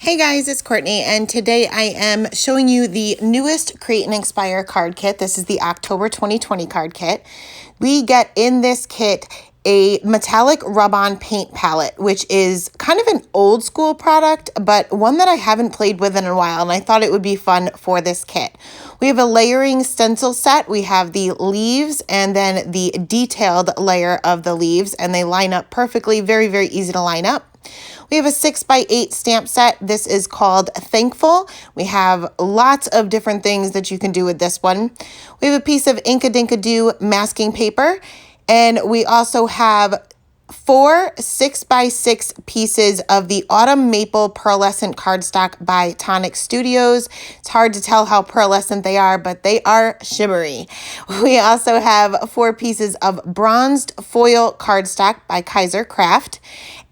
Hey guys, it's Courtney, and today I am showing you the newest Create and Inspire card kit. This is the October 2020 card kit. We get in this kit a metallic rub-on paint palette, which is kind of an old school product, but one that I haven't played with in a while, and I thought it would be fun for this kit. We have a layering stencil set. We have the leaves and then the detailed layer of the leaves, and they line up perfectly, very, very easy to line up. We have a 6x8 stamp set. This is called Thankful. We have lots of different things that you can do with this one. We have a piece of Inkadinkadoo masking paper, and we also have 4 6x6 pieces of the Autumn Maple Pearlescent cardstock by Tonic Studios. It's hard to tell how pearlescent they are, but they are shimmery. We also have 4 pieces of bronzed foil cardstock by Kaiser Craft.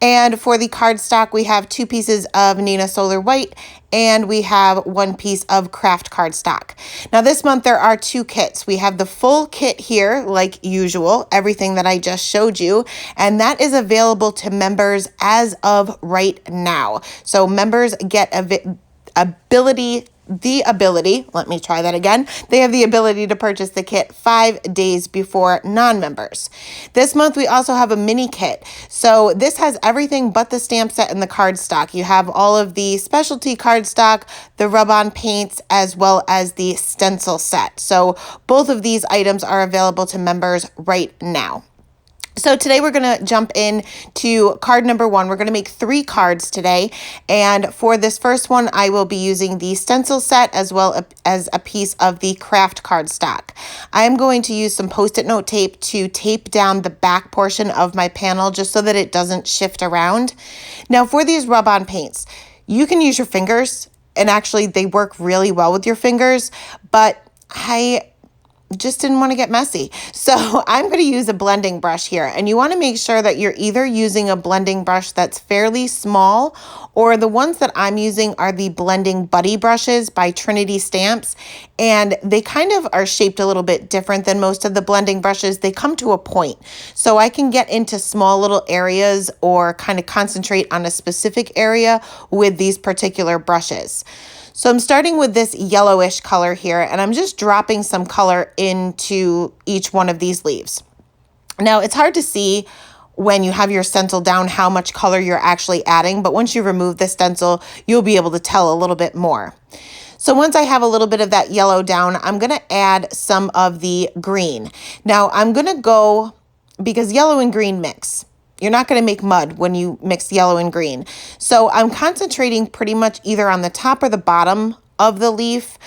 And for the cardstock, we have 2 pieces of Nina Solar White, and we have 1 piece of craft cardstock. Now this month there are 2 kits. We have the full kit here, like usual, everything that I just showed you, and that is available to members as of right now. So members get they have the ability to purchase the kit 5 days before non-members. This month we also have a mini kit. So this has everything but the stamp set and the cardstock. You have all of the specialty cardstock, the rub-on paints, as well as the stencil set. So both of these items are available to members right now. So today we're going to jump in to card number 1. We're going to make 3 cards today. And for this first one, I will be using the stencil set as well as a piece of the craft cardstock. I'm going to use some Post-it note tape to tape down the back portion of my panel just so that it doesn't shift around. Now for these rub-on paints, you can use your fingers, and actually they work really well with your fingers, but I just didn't want to get messy. So I'm going to use a blending brush here, and you want to make sure that you're either using a blending brush that's fairly small, or the ones that I'm using are the Blending Buddy brushes by Trinity Stamps, and they kind of are shaped a little bit different than most of the blending brushes. They come to a point, so I can get into small little areas or kind of concentrate on a specific area with these particular brushes. So I'm starting with this yellowish color here, and I'm just dropping some color into each one of these leaves. Now, it's hard to see when you have your stencil down how much color you're actually adding, but once you remove the stencil, you'll be able to tell a little bit more. So once I have a little bit of that yellow down, I'm going to add some of the green. Now, I'm going to go, because yellow and green mix. You're not going to make mud when you mix yellow and green. So I'm concentrating pretty much either on the top or the bottom of the leaf.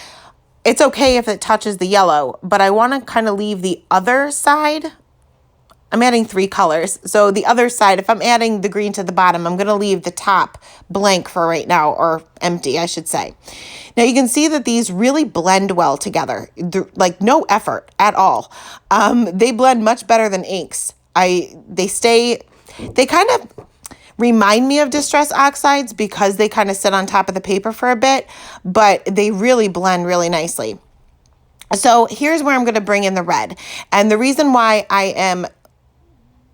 It's okay if it touches the yellow, but I want to kind of leave the other side. I'm adding 3 colors. So the other side, if I'm adding the green to the bottom, I'm going to leave the top blank for right now, or empty, I should say. Now you can see that these really blend well together, like no effort at all. They blend much better than inks. They kind of remind me of Distress Oxides because they kind of sit on top of the paper for a bit, but they really blend really nicely. So here's where I'm going to bring in the red. And the reason why I am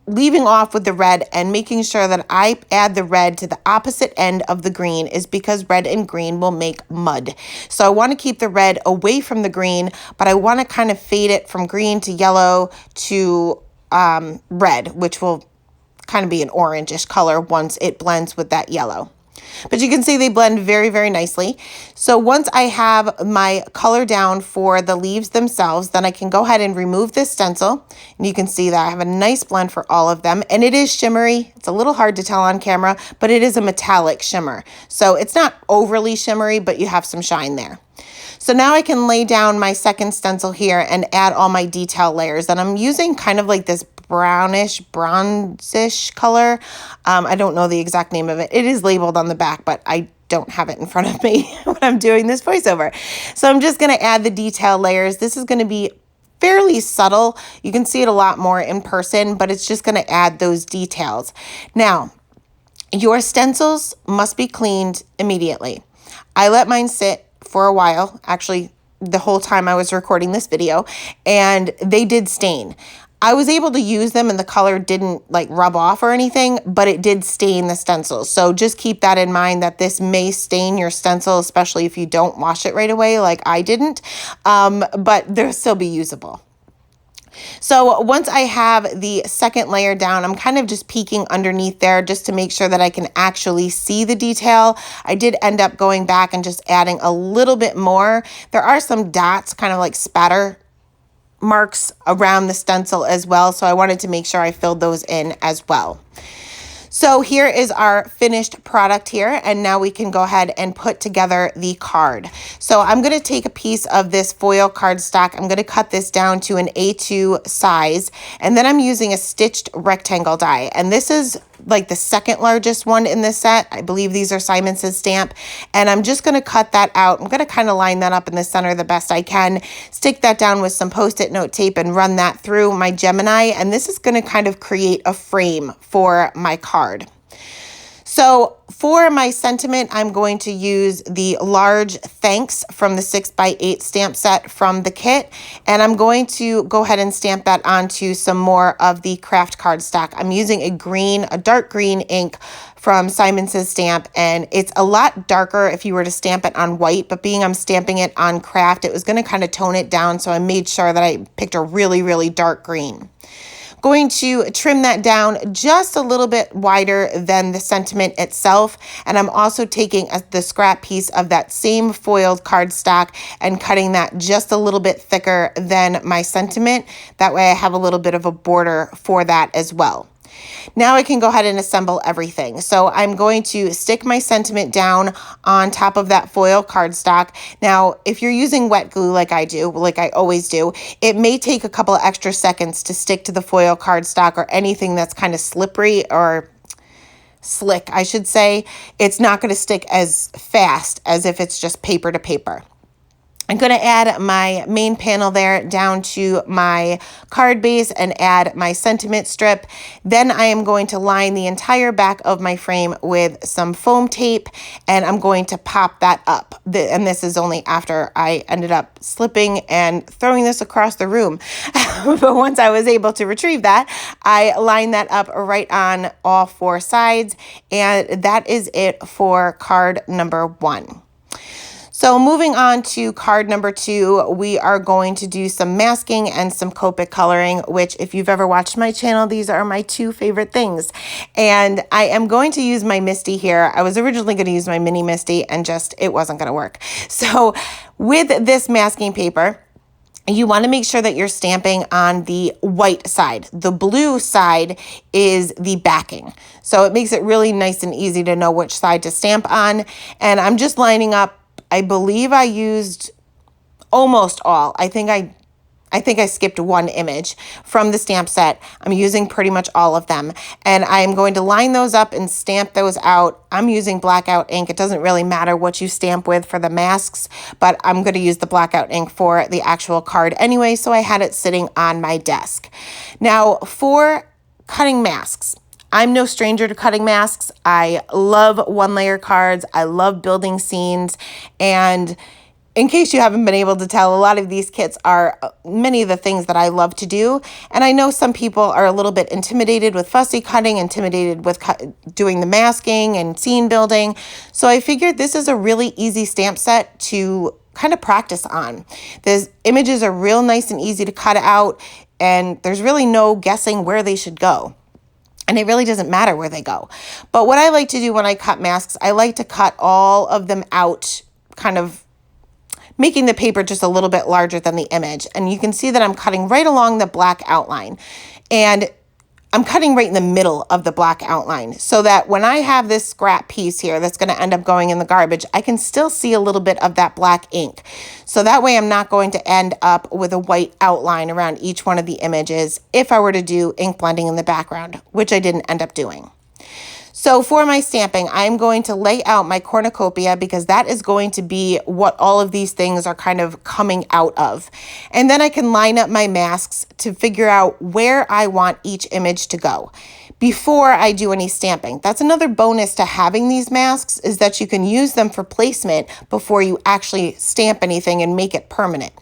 leaving off with the red and making sure that I add the red to the opposite end of the green is because red and green will make mud. So I want to keep the red away from the green, but I want to kind of fade it from green to yellow to red, which will kind of be an orangish color once it blends with that yellow. But you can see they blend very, very nicely. So once I have my color down for the leaves themselves, then I can go ahead and remove this stencil. And you can see that I have a nice blend for all of them. And it is shimmery. It's a little hard to tell on camera, but it is a metallic shimmer. So it's not overly shimmery, but you have some shine there. So now I can lay down my second stencil here and add all my detail layers. And I'm using kind of like this brownish, bronzish color. I don't know the exact name of it. It is labeled on the back, but I don't have it in front of me when I'm doing this voiceover. So I'm just going to add the detail layers. This is going to be fairly subtle. You can see it a lot more in person, but it's just going to add those details. Now, your stencils must be cleaned immediately. I let mine sit for a while, actually the whole time I was recording this video, and they did stain. I was able to use them and the color didn't like rub off or anything, but it did stain the stencil. So just keep that in mind that this may stain your stencil, especially if you don't wash it right away like I didn't, but they'll still be usable. So once I have the second layer down, I'm kind of just peeking underneath there just to make sure that I can actually see the detail. I did end up going back and just adding a little bit more. There are some dots, kind of like spatter marks around the stencil as well, so I wanted to make sure I filled those in as well. So here is our finished product here, and now we can go ahead and put together the card. So I'm going to take a piece of this foil cardstock. I'm going to cut this down to an A2 size, and then I'm using a stitched rectangle die. And this is like the second largest one in this set. I believe these are Simon Says stamp, and I'm just going to cut that out. I'm going to kind of line that up in the center the best I can, stick that down with some Post-it note tape and run that through my Gemini, and this is going to kind of create a frame for my card. So for my sentiment, I'm going to use the large thanks from the 6x8 stamp set from the kit, and I'm going to go ahead and stamp that onto some more of the craft cardstock. I'm using a dark green ink from Simon Says Stamp, and it's a lot darker if you were to stamp it on white, but being I'm stamping it on craft, it was going to kind of tone it down, so I made sure that I picked a really, really dark green. Going to trim that down just a little bit wider than the sentiment itself, and I'm also taking the scrap piece of that same foiled cardstock and cutting that just a little bit thicker than my sentiment. That way I have a little bit of a border for that as well. Now I can go ahead and assemble everything. So I'm going to stick my sentiment down on top of that foil cardstock. Now, if you're using wet glue like I do, like I always do, it may take a couple of extra seconds to stick to the foil cardstock or anything that's kind of slippery or slick, I should say. It's not going to stick as fast as if it's just paper to paper. I'm going to add my main panel there down to my card base and add my sentiment strip. Then I am going to line the entire back of my frame with some foam tape, and I'm going to pop that up. And this is only after I ended up slipping and throwing this across the room. But once I was able to retrieve that, I lined that up right on all four sides, and that is it for card number 1. So moving on to card number 2, we are going to do some masking and some Copic coloring, which if you've ever watched my channel, these are my 2 favorite things. And I am going to use my Misty here. I was originally going to use my mini Misty and it wasn't going to work. So with this masking paper, you want to make sure that you're stamping on the white side. The blue side is the backing. So it makes it really nice and easy to know which side to stamp on. And I'm just lining up. I believe I used almost all. I think I skipped one image from the stamp set. I'm using pretty much all of them. And I'm going to line those up and stamp those out. I'm using blackout ink. It doesn't really matter what you stamp with for the masks, but I'm going to use the blackout ink for the actual card anyway, so I had it sitting on my desk. Now, for cutting masks, I'm no stranger to cutting masks. I love one-layer cards. I love building scenes. And in case you haven't been able to tell, a lot of these kits are many of the things that I love to do. And I know some people are a little bit intimidated with fussy cutting, intimidated with doing the masking and scene building. So I figured this is a really easy stamp set to kind of practice on. The images are real nice and easy to cut out, and there's really no guessing where they should go. And it really doesn't matter where they go. But what I like to do when I cut masks, I like to cut all of them out, kind of making the paper just a little bit larger than the image. And you can see that I'm cutting right along the black outline. And I'm cutting right in the middle of the black outline so that when I have this scrap piece here that's going to end up going in the garbage, I can still see a little bit of that black ink. So that way I'm not going to end up with a white outline around each one of the images if I were to do ink blending in the background, which I didn't end up doing. So for my stamping, I'm going to lay out my cornucopia because that is going to be what all of these things are kind of coming out of. And then I can line up my masks to figure out where I want each image to go before I do any stamping. That's another bonus to having these masks, is that you can use them for placement before you actually stamp anything and make it permanent.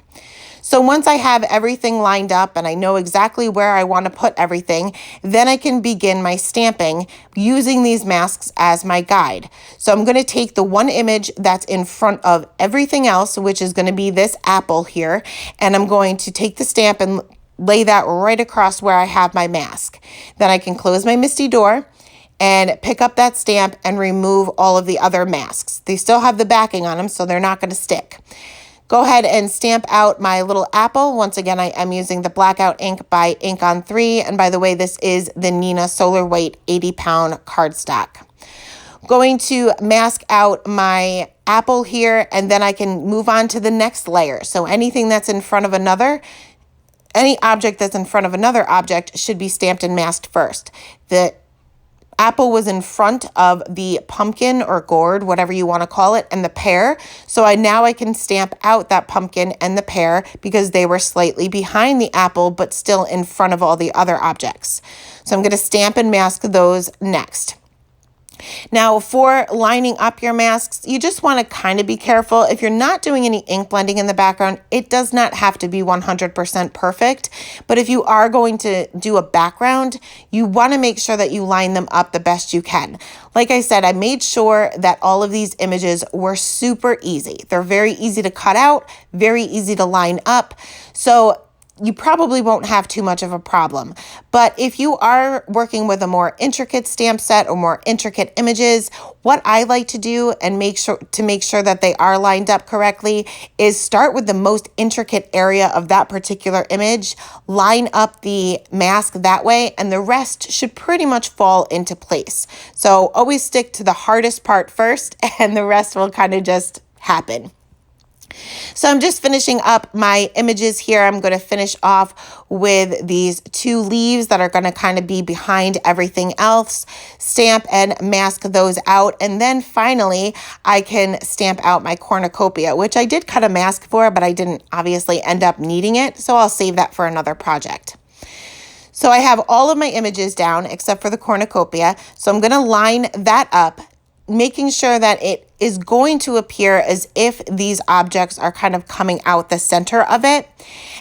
So once I have everything lined up and I know exactly where I want to put everything, then I can begin my stamping using these masks as my guide. So I'm going to take the one image that's in front of everything else, which is going to be this apple here, and I'm going to take the stamp and lay that right across where I have my mask. Then I can close my MISTI door and pick up that stamp and remove all of the other masks. They still have the backing on them, so they're not going to stick. Go ahead and stamp out my little apple. Once again, I am using the Blackout ink by Ink on 3. And by the way, this is the Nina Solar Weight 80-pound cardstock. Going to mask out my apple here, and then I can move on to the next layer. So anything that's in front of another, any object that's in front of another object should be stamped and masked first. The apple was in front of the pumpkin or gourd, whatever you want to call it, and the pear. So now I can stamp out that pumpkin and the pear because they were slightly behind the apple, but still in front of all the other objects. So I'm going to stamp and mask those next. Now for lining up your masks, you just want to kind of be careful. If you're not doing any ink blending in the background, it does not have to be 100% perfect. But if you are going to do a background, you want to make sure that you line them up the best you can. Like I said, I made sure that all of these images were super easy. They're very easy to cut out, very easy to line up. So you probably won't have too much of a problem. But if you are working with a more intricate stamp set or more intricate images, what I like to do and make sure that they are lined up correctly is start with the most intricate area of that particular image, line up the mask that way, and the rest should pretty much fall into place. So always stick to the hardest part first, and the rest will kind of just happen. So I'm just finishing up my images here. I'm going to finish off with these two leaves that are going to kind of be behind everything else. Stamp and mask those out. And then finally, I can stamp out my cornucopia, which I did cut a mask for, but I didn't obviously end up needing it. So I'll save that for another project. So I have all of my images down except for the cornucopia. So I'm going to line that up, making sure that it is going to appear as if these objects are kind of coming out the center of it.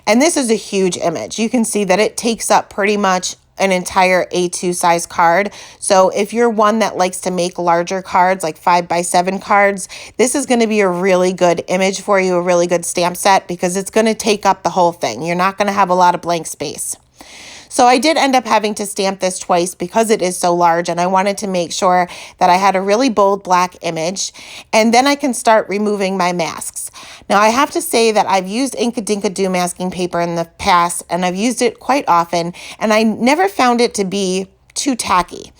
And this is a huge image. You can see that it takes up pretty much an entire A2 size card. So if you're one that likes to make larger cards, like 5x7 cards, this is going to be a really good image for you, a really good stamp set, because it's going to take up the whole thing. You're not going to have a lot of blank space. So I did end up having to stamp this twice because it is so large, and I wanted to make sure that I had a really bold black image, and then I can start removing my masks. Now I have to say that I've used Inkadinkado masking paper in the past, and I've used it quite often, and I never found it to be too tacky.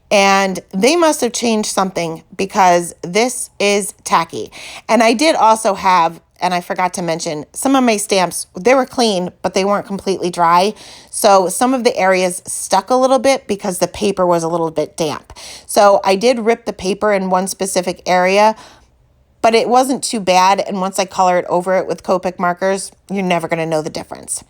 And they must have changed something because this is tacky. And I did also have, and I forgot to mention, some of my stamps, they were clean, but they weren't completely dry. So some of the areas stuck a little bit because the paper was a little bit damp. So I did rip the paper in one specific area, but it wasn't too bad. And once I color it over it with Copic markers, you're never going to know the difference.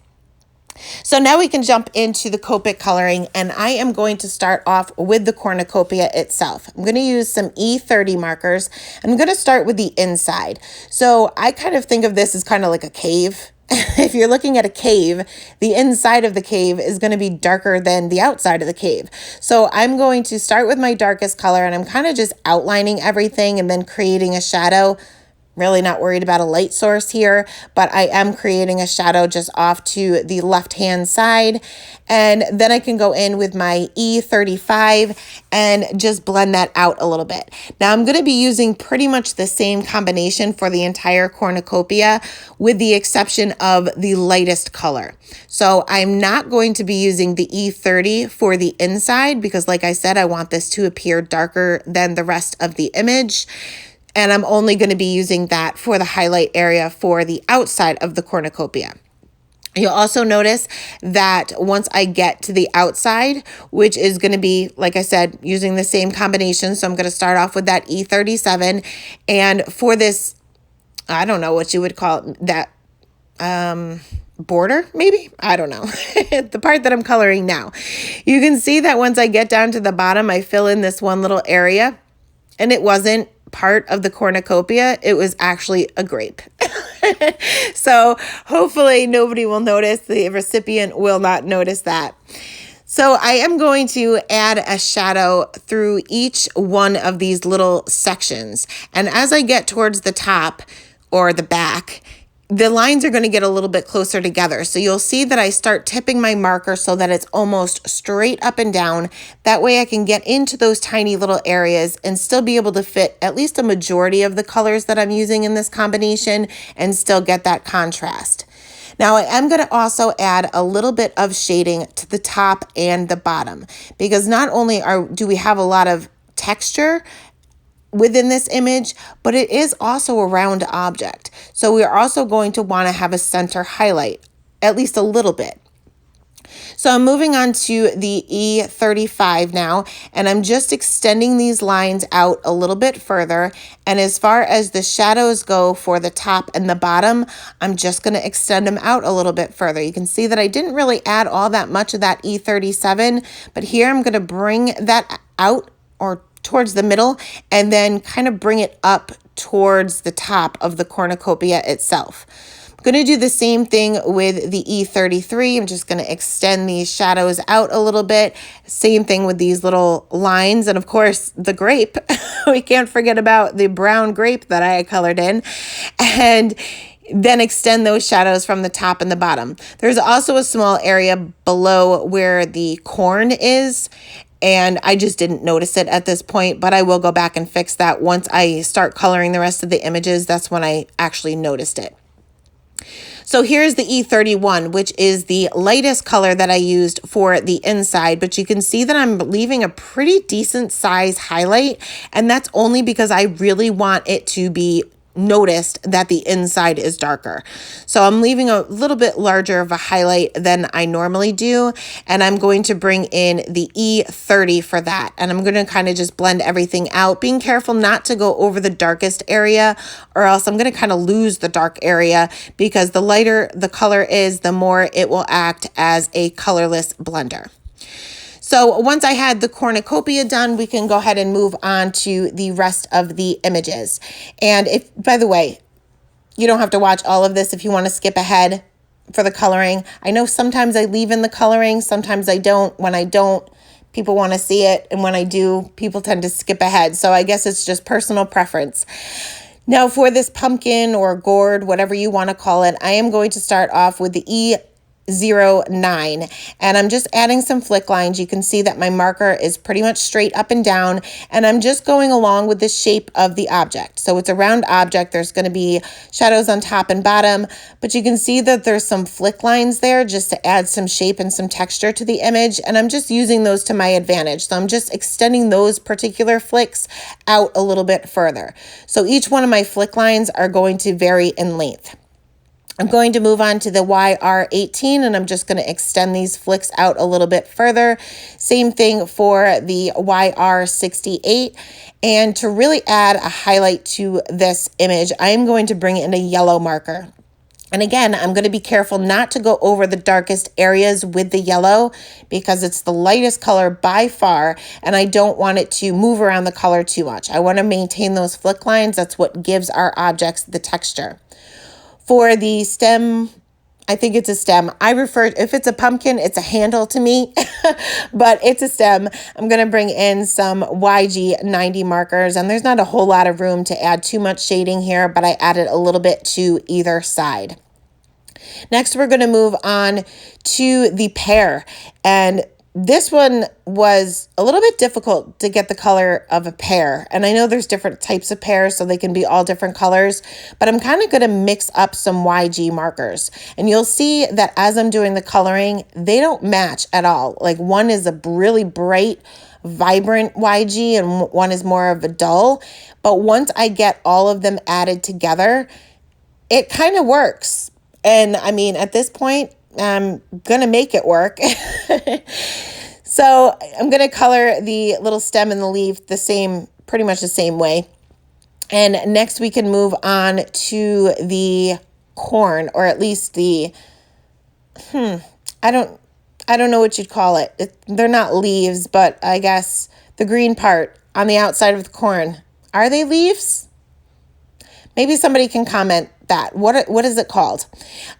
So now we can jump into the Copic coloring, and I am going to start off with the cornucopia itself. I'm going to use some E30 markers. I'm going to start with the inside. So I kind of think of this as kind of like a cave. If you're looking at a cave, the inside of the cave is going to be darker than the outside of the cave. So I'm going to start with my darkest color, and I'm kind of just outlining everything and then creating a shadow. Really not worried about a light source here, but I am creating a shadow just off to the left-hand side. And then I can go in with my E35 and just blend that out a little bit. Now I'm going to be using pretty much the same combination for the entire cornucopia, with the exception of the lightest color. So I'm not going to be using the E30 for the inside because, like I said, I want this to appear darker than the rest of the image. And I'm only going to be using that for the highlight area for the outside of the cornucopia. You'll also notice that once I get to the outside, which is going to be, like I said, using the same combination. So I'm going to start off with that E37. And for this, I don't know what you would call it, that border, maybe? I don't know. The part that I'm coloring now. You can see that once I get down to the bottom, I fill in this one little area. and it wasn't part of the cornucopia. It was actually a grape. So hopefully nobody will notice. The recipient will not notice that. So I am going to add a shadow through each one of these little sections. And as I get towards the top or the back, the lines are going to get a little bit closer together. So you'll see that I start tipping my marker so that it's almost straight up and down. That way I can get into those tiny little areas and still be able to fit at least a majority of the colors that I'm using in this combination and still get that contrast. Now I am going to also add a little bit of shading to the top and the bottom, because not only do we have a lot of texture within this image, but it is also a round object. So we are also going to want to have a center highlight, at least a little bit. So I'm moving on to the E35 now, and I'm just extending these lines out a little bit further. And as far as the shadows go for the top and the bottom, I'm just going to extend them out a little bit further. You can see that I didn't really add all that much of that E37, but here I'm going to bring that out or towards the middle and then kind of bring it up towards the top of the cornucopia itself. I'm going to do the same thing with the E33. I'm just going to extend these shadows out a little bit. Same thing with these little lines. And of course, the grape. We can't forget about the brown grape that I colored in. And then extend those shadows from the top and the bottom. There's also a small area below where the corn is, and I just didn't notice it at this point, but I will go back and fix that once I start coloring the rest of the images. That's when I actually noticed it. So here's the E31, which is the lightest color that I used for the inside, but you can see that I'm leaving a pretty decent size highlight, and that's only because I really want it to be noticed that the inside is darker. So I'm leaving a little bit larger of a highlight than I normally do, and I'm going to bring in the E30 for that. And I'm going to kind of just blend everything out, being careful not to go over the darkest area, or else I'm going to kind of lose the dark area, because the lighter the color is, the more it will act as a colorless blender. So once I had the cornucopia done, we can go ahead and move on to the rest of the images. And if, by the way, you don't have to watch all of this if you want to skip ahead for the coloring. I know sometimes I leave in the coloring, sometimes I don't. When I don't, people want to see it. And when I do, people tend to skip ahead. So I guess it's just personal preference. Now for this pumpkin or gourd, whatever you want to call it, I am going to start off with the E09, and I'm just adding some flick lines. You can see that my marker is pretty much straight up and down, and I'm just going along with the shape of the object. So it's a round object. There's going to be shadows on top and bottom, but you can see that there's some flick lines there just to add some shape and some texture to the image, and I'm just using those to my advantage. So I'm just extending those particular flicks out a little bit further. So each one of my flick lines are going to vary in length. I'm going to move on to the YR18, and I'm just going to extend these flicks out a little bit further. Same thing for the YR68. And to really add a highlight to this image, I'm going to bring in a yellow marker. And again, I'm going to be careful not to go over the darkest areas with the yellow, because it's the lightest color by far, and I don't want it to move around the color too much. I want to maintain those flick lines. That's what gives our objects the texture. For the stem, I think it's a stem. If it's a pumpkin, it's a handle to me, but it's a stem. I'm going to bring in some YG90 markers, and there's not a whole lot of room to add too much shading here, but I added a little bit to either side. Next, we're going to move on to the pear, and this one was a little bit difficult to get the color of a pear. And I know there's different types of pears, so they can be all different colors, but I'm kind of going to mix up some YG markers. And you'll see that as I'm doing the coloring, they don't match at all. Like one is a really bright, vibrant YG, and one is more of a dull. But once I get all of them added together, it kind of works. And I mean, at this point, I'm going to make it work. So I'm going to color the little stem and the leaf pretty much the same way. And next we can move on to the corn, or at least the, I don't know what you'd call it. They're not leaves, but I guess the green part on the outside of the corn. Are they leaves? Maybe somebody can comment that. What is it called?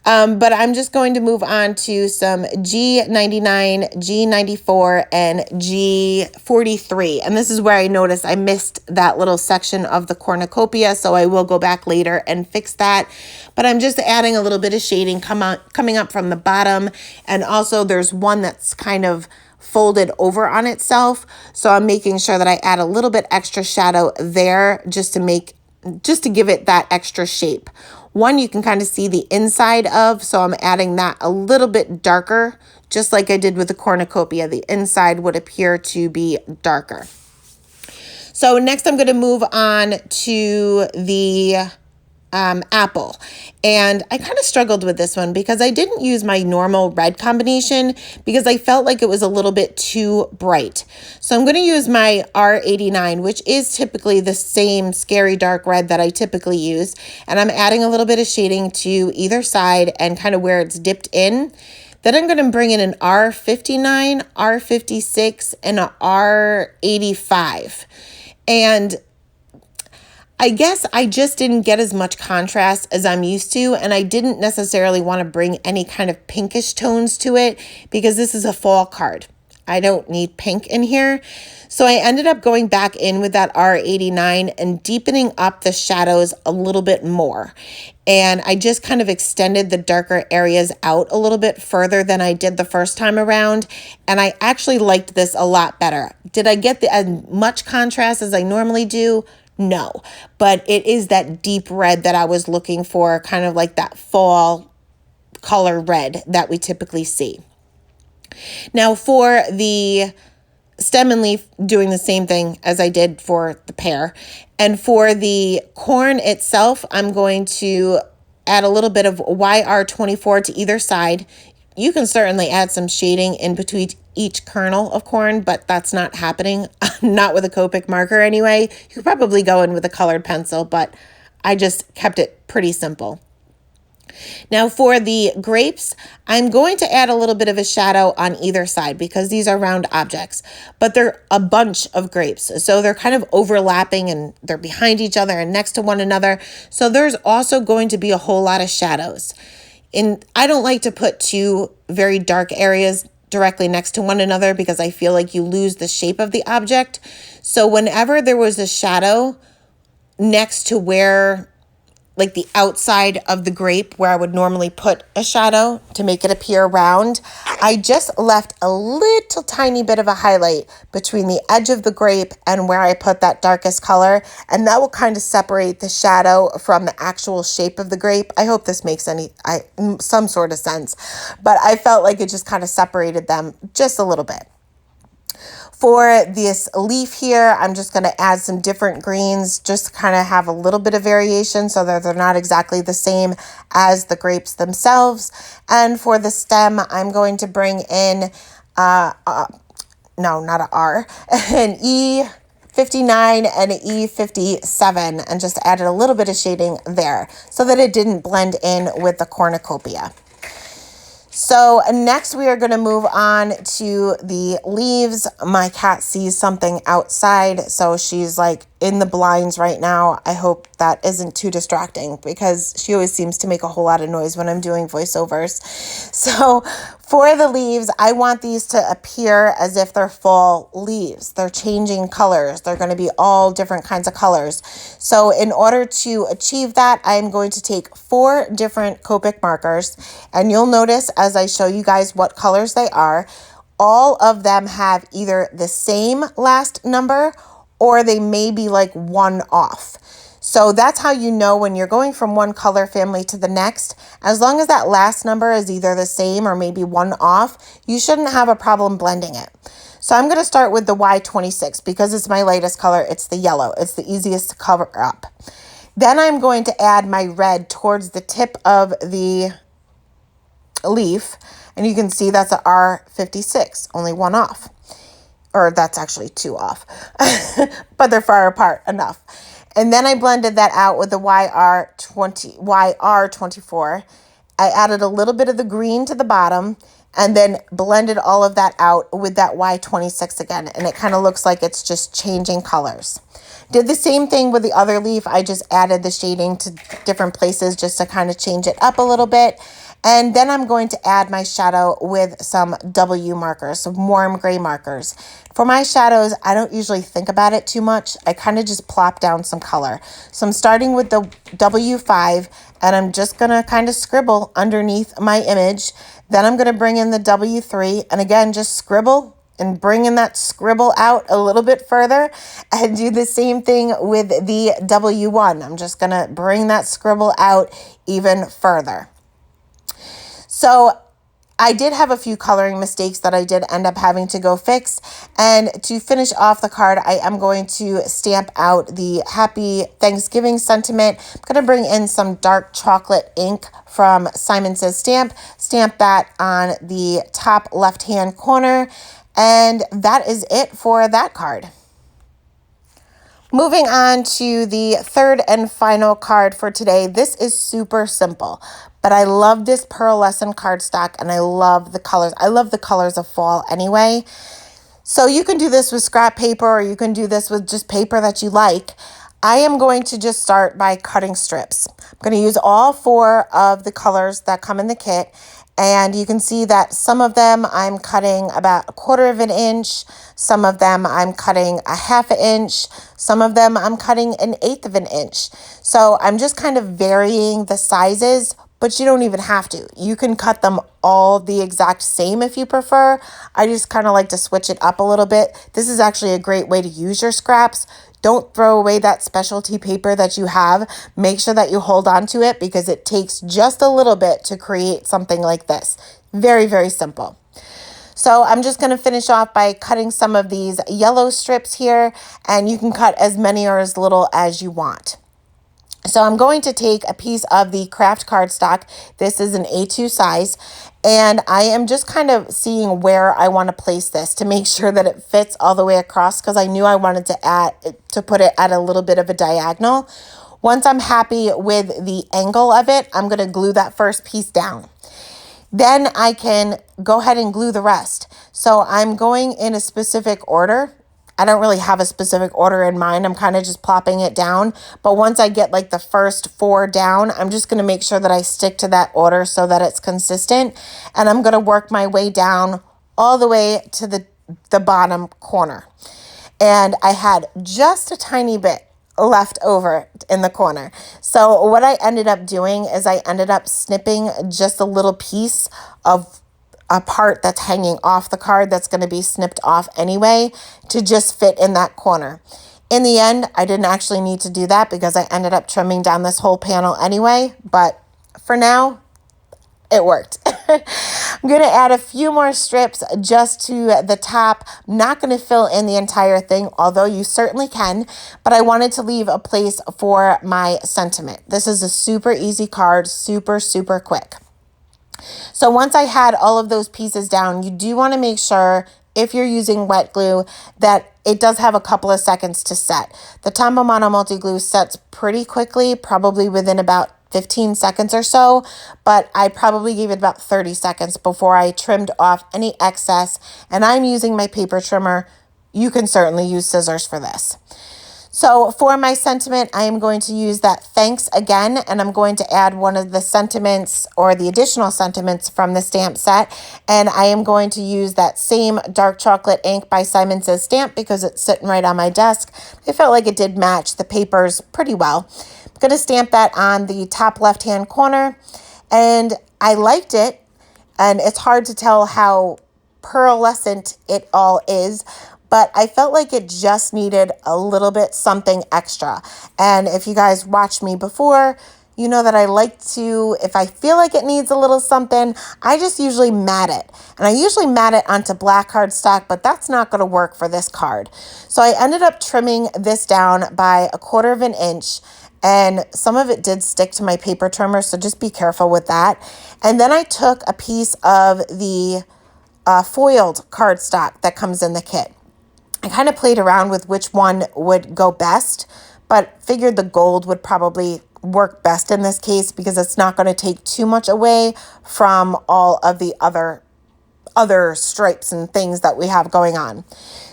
But I'm just going to move on to some G99, G94, and G43. And this is where I noticed I missed that little section of the cornucopia, so I will go back later and fix that. But I'm just adding a little bit of shading coming up from the bottom. And also there's one that's kind of folded over on itself. So I'm making sure that I add a little bit extra shadow there just to give it that extra shape. One you can kind of see the inside of, so I'm adding that a little bit darker, just like I did with the cornucopia. The inside would appear to be darker. So next I'm going to move on to the apple. And I kind of struggled with this one because I didn't use my normal red combination because I felt like it was a little bit too bright. So I'm going to use my R89, which is typically the same scary dark red that I typically use. And I'm adding a little bit of shading to either side and kind of where it's dipped in. Then I'm going to bring in an R59, R56, and an R85. And I guess I just didn't get as much contrast as I'm used to, and I didn't necessarily want to bring any kind of pinkish tones to it because this is a fall card. I don't need pink in here. So I ended up going back in with that R89 and deepening up the shadows a little bit more. And I just kind of extended the darker areas out a little bit further than I did the first time around. And I actually liked this a lot better. Did I get as much contrast as I normally do? No, but it is that deep red that I was looking for, kind of like that fall color red that we typically see. Now for the stem and leaf, doing the same thing as I did for the pear. And for the corn itself, I'm going to add a little bit of YR24 to either side. You can certainly add some shading in between each kernel of corn, but that's not happening, not with a Copic marker anyway. You could probably go in with a colored pencil, but I just kept it pretty simple. Now for the grapes, I'm going to add a little bit of a shadow on either side because these are round objects, but they're a bunch of grapes. So they're kind of overlapping and they're behind each other and next to one another. So there's also going to be a whole lot of shadows. And I don't like to put two very dark areas directly next to one another because I feel like you lose the shape of the object. So whenever there was a shadow next to where, like the outside of the grape where I would normally put a shadow to make it appear round, I just left a little tiny bit of a highlight between the edge of the grape and where I put that darkest color, and that will kind of separate the shadow from the actual shape of the grape. I hope this makes some sort of sense, but I felt like it just kind of separated them just a little bit. For this leaf here, I'm just going to add some different greens just to kind of have a little bit of variation so that they're not exactly the same as the grapes themselves. And for the stem, I'm going to bring in, no, not an R, an E59 and an E57 and just added a little bit of shading there so that it didn't blend in with the cornucopia. So next we are going to move on to the leaves. My cat sees something outside, so she's like in the blinds right now. I hope that isn't too distracting because she always seems to make a whole lot of noise when I'm doing voiceovers. So for the leaves, I want these to appear as if they're fall leaves. They're changing colors. They're going to be all different kinds of colors. So in order to achieve that, I'm going to take 4 different Copic markers, and you'll notice as I show you guys what colors they are, all of them have either the same last number or they may be like one off. So that's how you know when you're going from one color family to the next. As long as that last number is either the same or maybe one off, you shouldn't have a problem blending it. So I'm going to start with the Y26 because it's my lightest color. It's the yellow. It's the easiest to cover up. Then I'm going to add my red towards the tip of the leaf. And you can see that's a R56, only one off. Or that's actually 2 off. But they're far apart enough. And then I blended that out with the YR24. I added a little bit of the green to the bottom and then blended all of that out with that Y26 again. And it kind of looks like it's just changing colors. Did the same thing with the other leaf. I just added the shading to different places just to kind of change it up a little bit. And then I'm going to add my shadow with some W markers, some warm gray markers. For my shadows, I don't usually think about it too much. I kind of just plop down some color. So I'm starting with the W5, and I'm just going to kind of scribble underneath my image. Then I'm going to bring in the W3, and again, just scribble and bring in that scribble out a little bit further, and do the same thing with the W1. I'm just going to bring that scribble out even further. So I did have a few coloring mistakes that I did end up having to go fix. And to finish off the card, I am going to stamp out the Happy Thanksgiving sentiment. I'm going to bring in some dark chocolate ink from Simon Says Stamp that on the top left-hand corner. And that is it for that card. Moving on to the third and final card for today. This is super simple, but I love this pearlescent cardstock and I love the colors. I love the colors of fall anyway. So you can do this with scrap paper or you can do this with just paper that you like. I am going to just start by cutting strips. I'm going to use all 4 of the colors that come in the kit. And you can see that some of them I'm cutting about 1/4 of an inch. Some of them I'm cutting a 1/2 inch. Some of them I'm cutting 1/8 of an inch. So I'm just kind of varying the sizes, but you don't even have to. You can cut them all the exact same if you prefer. I just kind of like to switch it up a little bit. This is actually a great way to use your scraps. Don't throw away that specialty paper that you have. Make sure that you hold on to it because it takes just a little bit to create something like this. Very, very simple. So I'm just going to finish off by cutting some of these yellow strips here, and you can cut as many or as little as you want. So I'm going to take a piece of the craft cardstock. This is an A2 size, and I am just kind of seeing where I want to place this to make sure that it fits all the way across because I knew I wanted to put it at a little bit of a diagonal. Once I'm happy with the angle of it, I'm going to glue that first piece down. Then I can go ahead and glue the rest. So I'm going in a specific order. I don't really have a specific order in mind. I'm kind of just plopping it down. But once I get like the first 4 down, I'm just going to make sure that I stick to that order so that it's consistent. And I'm going to work my way down all the way to the bottom corner. And I had just a tiny bit left over in the corner. So what I ended up doing is I ended up snipping just a little piece of a part that's hanging off the card that's going to be snipped off anyway to just fit in that corner. In the end, I didn't actually need to do that because I ended up trimming down this whole panel anyway, but for now, it worked. I'm going to add a few more strips just to the top. I'm not going to fill in the entire thing, although you certainly can, but I wanted to leave a place for my sentiment. This is a super easy card, super, super quick. So once I had all of those pieces down, you do want to make sure if you're using wet glue that it does have a couple of seconds to set. The Tombow Mono Multi Glue sets pretty quickly, probably within about 15 seconds or so, but I probably gave it about 30 seconds before I trimmed off any excess, and I'm using my paper trimmer. You can certainly use scissors for this. So for my sentiment, I am going to use that thanks again, and I'm going to add one of the sentiments or the additional sentiments from the stamp set, and I am going to use that same dark chocolate ink by Simon Says Stamp because it's sitting right on my desk. I felt like it did match the papers pretty well. I'm going to stamp that on the top left-hand corner, and I liked it, and it's hard to tell how pearlescent it all is, but I felt like it just needed a little bit something extra. And if you guys watched me before, you know that I like to, if I feel like it needs a little something, I just usually mat it. And I usually mat it onto black cardstock, but that's not going to work for this card. So I ended up trimming this down by 1/4 of an inch. And some of it did stick to my paper trimmer, so just be careful with that. And then I took a piece of the foiled cardstock that comes in the kit. I kind of played around with which one would go best, but figured the gold would probably work best in this case because it's not going to take too much away from all of the other other stripes and things that we have going on.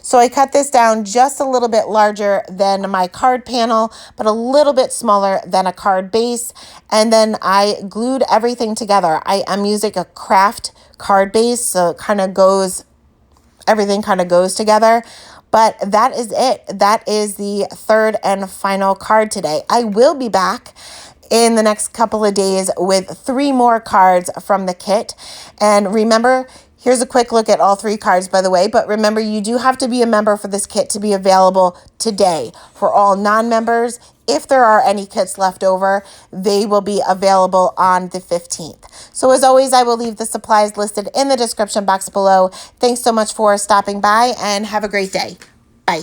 So I cut this down just a little bit larger than my card panel, but a little bit smaller than a card base. And then I glued everything together. I am using a craft card base, so it kind of goes, everything kind of goes together. But that is it. That is the third and final card today. I will be back in the next couple of days with 3 more cards from the kit. And remember, here's a quick look at all 3 cards, by the way. But remember, you do have to be a member for this kit to be available today. For all non-members, if there are any kits left over, they will be available on the 15th. So as always, I will leave the supplies listed in the description box below. Thanks so much for stopping by and have a great day. Bye.